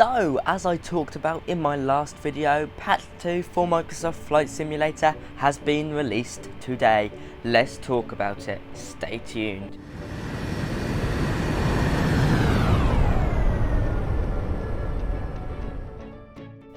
So, as I talked about in my last video, patch 2 for Microsoft Flight Simulator has been released today. Let's talk about it. Stay tuned.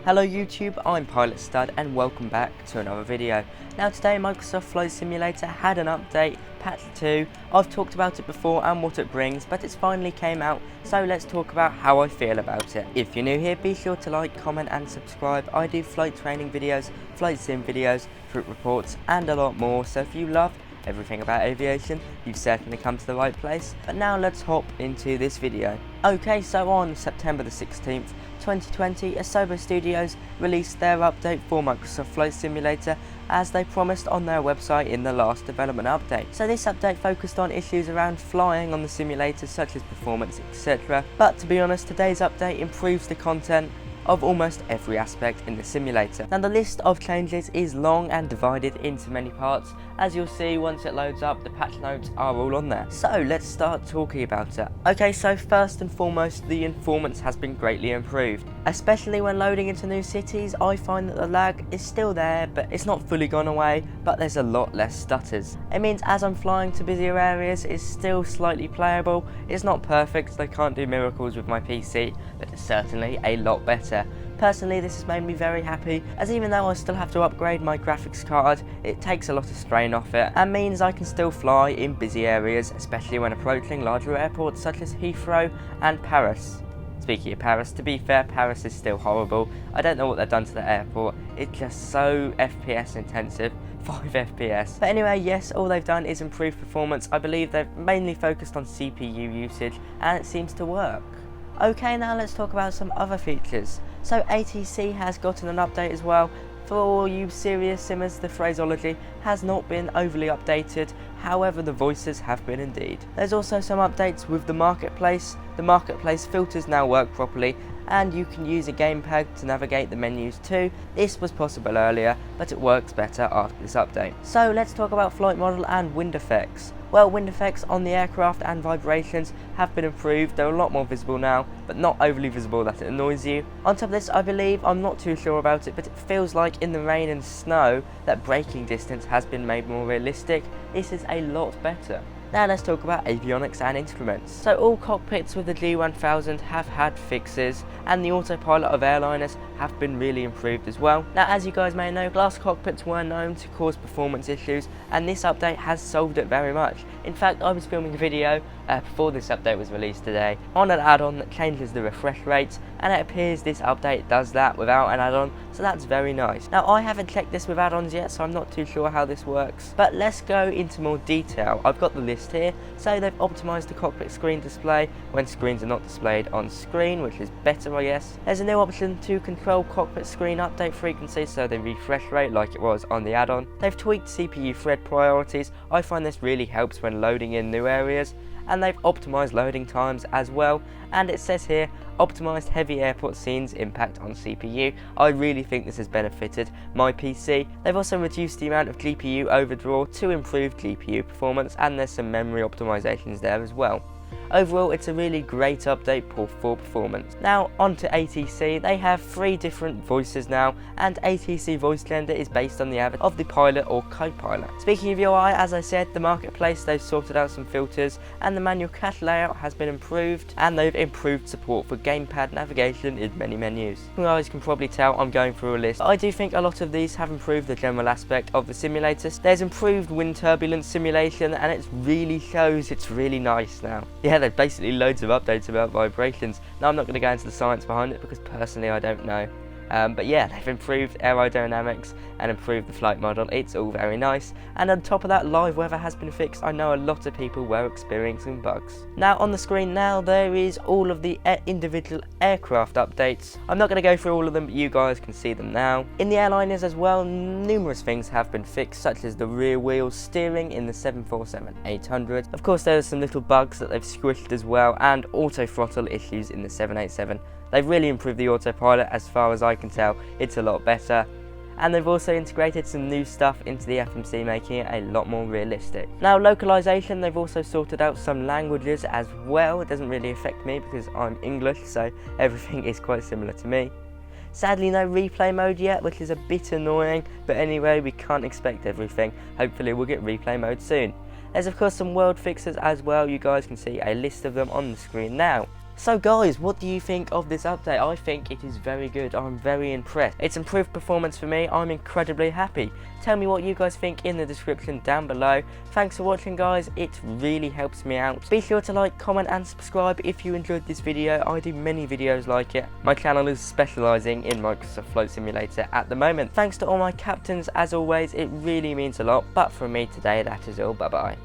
Hello YouTube, I'm Pilot Stud and welcome back to another video. Now today Microsoft Flight Simulator had an update, patch 2. I've talked about it before and what it brings, but it's finally came out, so let's talk about how I feel about it. If you're new here, be sure to like, comment and subscribe. I do flight training videos, flight sim videos, trip reports and a lot more, so if you love everything about aviation, you've certainly come to the right place. But now let's hop into this video. Okay, so on September the 16th, 2020, Asobo Studios released their update for Microsoft Flight Simulator as they promised on their website in the last development update. So this update focused on issues around flying on the simulator such as performance, etc. But to be honest, today's update improves the content of almost every aspect in the simulator. Now the list of changes is long and divided into many parts. As you'll see once it loads up, the patch notes are all on there. So let's start talking about it. Okay, so first and foremost, the performance has been greatly improved. Especially when loading into new cities, I find that the lag is still there, but it's not fully gone away, but there's a lot less stutters. It means as I'm flying to busier areas, it's still slightly playable. It's not perfect, I can't do miracles with my PC, but it's certainly a lot better. Personally, this has made me very happy, as even though I still have to upgrade my graphics card, it takes a lot of strain off it and means I can still fly in busy areas, especially when approaching larger airports such as Heathrow and Paris. Speaking of Paris, to be fair, Paris is still horrible. I don't know what they've done to the airport, it's just so FPS intensive. 5 FPS. But anyway, yes, all they've done is improve performance. I believe they've mainly focused on CPU usage and it seems to work. Okay, now let's talk about some other features. So ATC has gotten an update as well. For all you serious simmers, the phraseology has not been overly updated, however the voices have been indeed. There's also some updates with the marketplace. The marketplace filters now work properly and you can use a gamepad to navigate the menus too. This was possible earlier, but it works better after this update. So let's talk about flight model and wind effects. Well, wind effects on the aircraft and vibrations have been improved. They're a lot more visible now, but not overly visible that it annoys you. On top of this, I believe, I'm not too sure about it, but it feels like in the rain and snow that braking distance has been made more realistic. This is a lot better. Now let's talk about avionics and instruments. So all cockpits with the G1000 have had fixes and the autopilot of airliners have been really improved as well. Now as you guys may know, glass cockpits were known to cause performance issues and this update has solved it very much. In fact, I was filming a video before this update was released today on an add-on that changes the refresh rates, and it appears this update does that without an add-on, so that's very nice. Now I haven't checked this with add-ons yet, so I'm not too sure how this works, but let's go into more detail. I've got the list here. So they've optimised the cockpit screen display when screens are not displayed on screen, which is better I guess. There's a new option to control cockpit screen update frequency, so the refresh rate like it was on the add-on. They've tweaked CPU thread priorities. I find this really helps when loading in new areas, and they've optimised loading times as well, and it says here optimised heavy airport scenes impact on CPU. I really think this has benefited my PC. They've also reduced the amount of GPU overdraw to improve GPU performance, and there's some memory optimizations there as well. Overall, it's a really great update for performance. Now onto ATC. They have 3 different voices now, and ATC voice gender is based on the average of the pilot or co-pilot. Speaking of UI, as I said, the marketplace, they've sorted out some filters and the manual cache layout has been improved, and they've improved support for gamepad navigation in many menus. You guys can probably tell I'm going through a list. I do think a lot of these have improved the general aspect of the simulators. There's improved wind turbulence simulation and it really shows. It's really nice now. Yeah, there's basically loads of updates about vibrations. Now I'm not going to go into the science behind it because personally I don't know. But yeah, they've improved aerodynamics and improved the flight model. It's all very nice. And on top of that, live weather has been fixed. I know a lot of people were experiencing bugs. Now on the screen now, there is all of the individual aircraft updates. I'm not going to go through all of them, but you guys can see them now. In the airliners as well, numerous things have been fixed, such as the rear wheel steering in the 747-800. Of course, there are some little bugs that they've squished as well, and auto throttle issues in the 787. They've really improved the autopilot as far as I can tell. It's a lot better. and they've also integrated some new stuff into the FMC, making it a lot more realistic. Now, localization, they've also sorted out some languages as well. It doesn't really affect me because I'm English, so everything is quite similar to me. Sadly, no replay mode yet, which is a bit annoying, but anyway, we can't expect everything. Hopefully we'll get replay mode soon. There's of course some world fixes as well. You guys can see a list of them on the screen now. So guys, what do you think of this update? I think it is very good. I'm very impressed. It's improved performance for me. I'm incredibly happy. Tell me what you guys think in the description down below. Thanks for watching, guys. It really helps me out. Be sure to like, comment and subscribe if you enjoyed this video. I do many videos like it. My channel is specialising in Microsoft Flight Simulator at the moment. Thanks to all my captains as always. It really means a lot. But from me today, that is all. Bye bye.